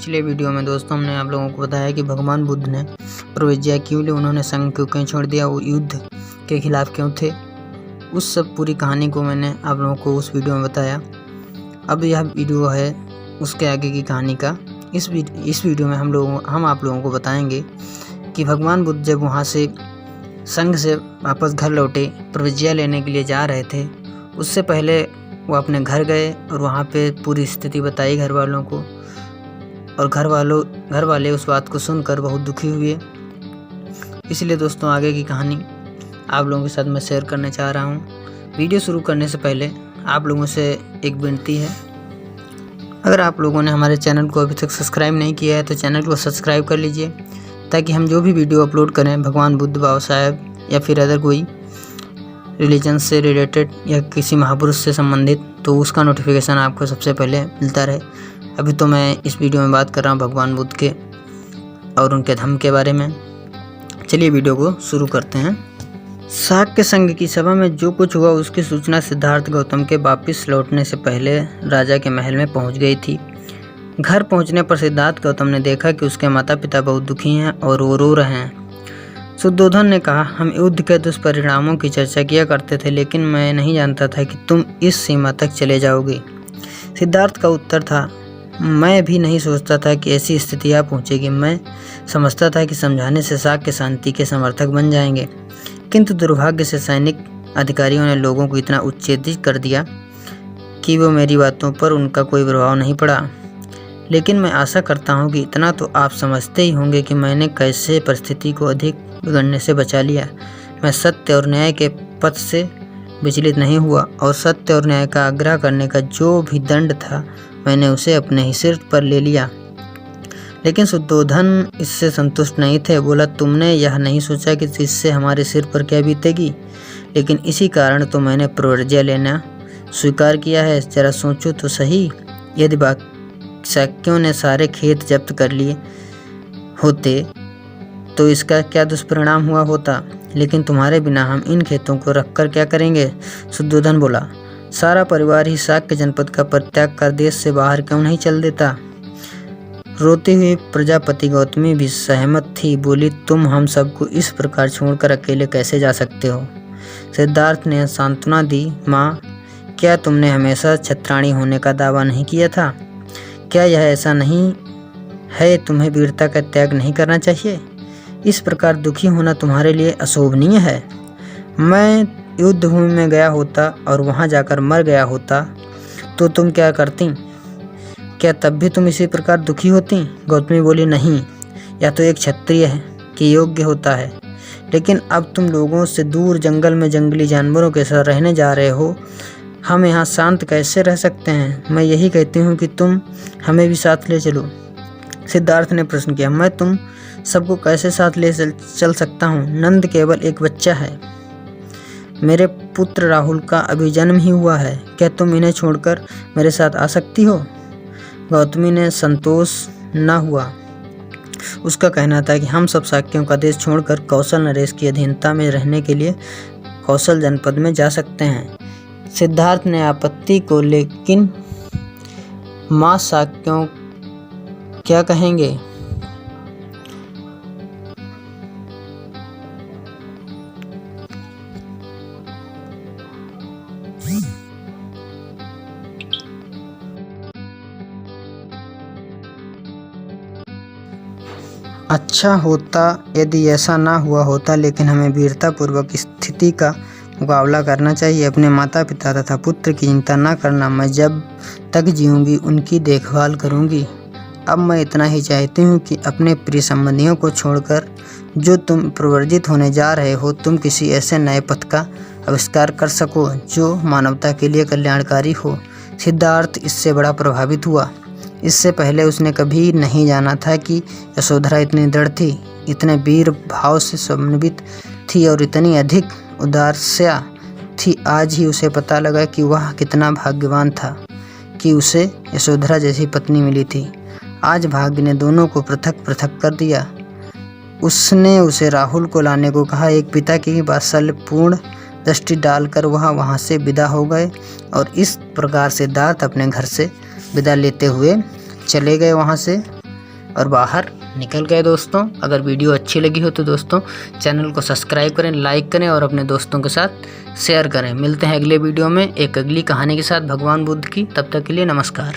पिछले वीडियो में दोस्तों हमने आप लोगों को बताया कि भगवान बुद्ध ने प्रवज्ञा क्यों ली, उन्होंने संघ क्यों छोड़ दिया, वो युद्ध के खिलाफ क्यों थे। उस सब पूरी कहानी को मैंने आप लोगों को उस वीडियो में बताया। अब यह वीडियो है उसके आगे की कहानी का। इस वीडियो में हम आप लोगों को बताएंगे कि भगवान बुद्ध जब वहाँ से संघ से वापस घर लौटे, प्रवज्ञा लेने के लिए जा रहे थे, उससे पहले वो अपने घर गए और वहाँ पे पूरी स्थिति बताई घर वालों को, और घर वाले उस बात को सुनकर बहुत दुखी हुए। इसलिए दोस्तों आगे की कहानी आप लोगों के साथ मैं शेयर करने चाह रहा हूँ। वीडियो शुरू करने से पहले आप लोगों से एक विनती है, अगर आप लोगों ने हमारे चैनल को अभी तक सब्सक्राइब नहीं किया है तो चैनल को सब्सक्राइब कर लीजिए, ताकि हम जो भी वीडियो अपलोड करें भगवान बुद्ध बाबा साहब या फिर अदर कोई रिलीजन से रिलेटेड या किसी महापुरुष से संबंधित, तो उसका नोटिफिकेशन आपको सबसे पहले मिलता रहे। अभी तो मैं इस वीडियो में बात कर रहा हूँ भगवान बुद्ध के और उनके धम्म के बारे में। चलिए वीडियो को शुरू करते हैं। शाक्य संघ की सभा में जो कुछ हुआ उसकी सूचना सिद्धार्थ गौतम के वापस लौटने से पहले राजा के महल में पहुंच गई थी। घर पहुंचने पर सिद्धार्थ गौतम ने देखा कि उसके माता पिता बहुत दुखी हैं और वो रो रहे हैं। शुद्धोधन ने कहा, हम युद्ध के दुष्परिणामों की चर्चा किया करते थे, लेकिन मैं नहीं जानता था कि तुम इस सीमा तक चले जाओगे। सिद्धार्थ का उत्तर था, मैं भी नहीं सोचता था कि ऐसी स्थिति आ पहुंचेगी। मैं समझता था कि समझाने से शाक्य शांति के समर्थक बन जाएंगे, किंतु दुर्भाग्य से सैनिक अधिकारियों ने लोगों को इतना उत्तेजित कर दिया कि वो मेरी बातों पर उनका कोई प्रभाव नहीं पड़ा। लेकिन मैं आशा करता हूँ कि इतना तो आप समझते ही होंगे कि मैंने कैसे परिस्थिति को अधिक बिगड़ने से बचा लिया। मैं सत्य और न्याय के पथ से विचलित नहीं हुआ और सत्य और न्याय का आग्रह करने का जो भी दंड था मैंने उसे अपने ही सिर पर ले लिया। लेकिन शुद्धोधन इससे संतुष्ट नहीं थे। बोला, तुमने यह नहीं सोचा कि इससे हमारे सिर पर क्या बीतेगी, लेकिन इसी कारण तो मैंने प्रवज्ञा लेना स्वीकार किया है। जरा सोचो तो सही, यदि शाक्यों ने सारे खेत जब्त कर लिए होते तो इसका क्या दुष्परिणाम हुआ होता, लेकिन तुम्हारे बिना हम इन खेतों को रखकर क्या करेंगे। शुद्धोधन बोला, सारा परिवार ही शाक्य जनपद का परित्याग कर देश से बाहर क्यों नहीं चल देता। रोती हुई प्रजापति गौतमी भी सहमत थी। बोली, तुम हम सबको इस प्रकार छोड़कर अकेले कैसे जा सकते हो। सिद्धार्थ ने सांत्वना दी, माँ, क्या तुमने हमेशा छत्राणी होने का दावा नहीं किया था। क्या यह ऐसा नहीं है, तुम्हें वीरता का त्याग नहीं करना चाहिए। इस प्रकार दुखी होना तुम्हारे लिए अशोभनीय है। मैं युद्ध भूमि में गया होता और वहां जाकर मर गया होता तो तुम क्या करती, क्या तब भी तुम इसी प्रकार दुखी होती। गौतमी बोली, नहीं, यह तो एक क्षत्रिय के योग्य होता है, लेकिन अब तुम लोगों से दूर जंगल में जंगली जानवरों के साथ रहने जा रहे हो। हम यहाँ शांत कैसे रह सकते हैं। मैं यही कहती हूँ कि तुम हमें भी साथ ले चलो। सिद्धार्थ ने प्रश्न किया, मैं तुम सबको कैसे साथ ले चल सकता हूँ। नंद केवल एक बच्चा है, मेरे पुत्र राहुल का अभी जन्म ही हुआ है। क्या तुम इन्हें छोड़कर मेरे साथ आ सकती हो। गौतमी ने संतोष न हुआ। उसका कहना था कि हम सब शाक्यों का देश छोड़कर कौशल नरेश की अधीनता में रहने के लिए कौशल जनपद में जा सकते हैं। सिद्धार्थ ने आपत्ति को, लेकिन माँ शाक्यों क्या कहेंगे। अच्छा होता यदि ऐसा ना हुआ होता, लेकिन हमें वीरतापूर्वक स्थिति का मुकाबला करना चाहिए। अपने माता पिता तथा पुत्र की चिंता ना करना। मैं जब तक जीऊँगी उनकी देखभाल करूँगी। अब मैं इतना ही चाहती हूँ कि अपने प्रिय संबंधियों को छोड़कर जो तुम प्रवर्जित होने जा रहे हो, तुम किसी ऐसे नए पथ का आविष्कार कर सको जो मानवता के लिए कल्याणकारी हो। सिद्धार्थ इससे बड़ा प्रभावित हुआ। इससे पहले उसने कभी नहीं जाना था कि यशोधरा इतनी दृढ़ थी, इतने वीर भाव से समन्वित थी और इतनी अधिक उदारस्या थी। आज ही उसे पता लगा कि वह कितना भाग्यवान था कि उसे यशोधरा जैसी पत्नी मिली थी। आज भाग्य ने दोनों को पृथक पृथक कर दिया। उसने उसे राहुल को लाने को कहा। एक पिता की वात्सल्यपूर्ण दृष्टि डालकर वह वहाँ से विदा हो गए और इस प्रकार सिद्धार्थ अपने घर से विदा लेते हुए चले गए वहाँ से। और बाहर निकल गए। दोस्तों अगर वीडियो अच्छी लगी हो तो दोस्तों चैनल को सब्सक्राइब करें, लाइक करें और अपने दोस्तों के साथ शेयर करें। मिलते हैं अगले वीडियो में एक अगली कहानी के साथ भगवान बुद्ध की। तब तक के लिए नमस्कार।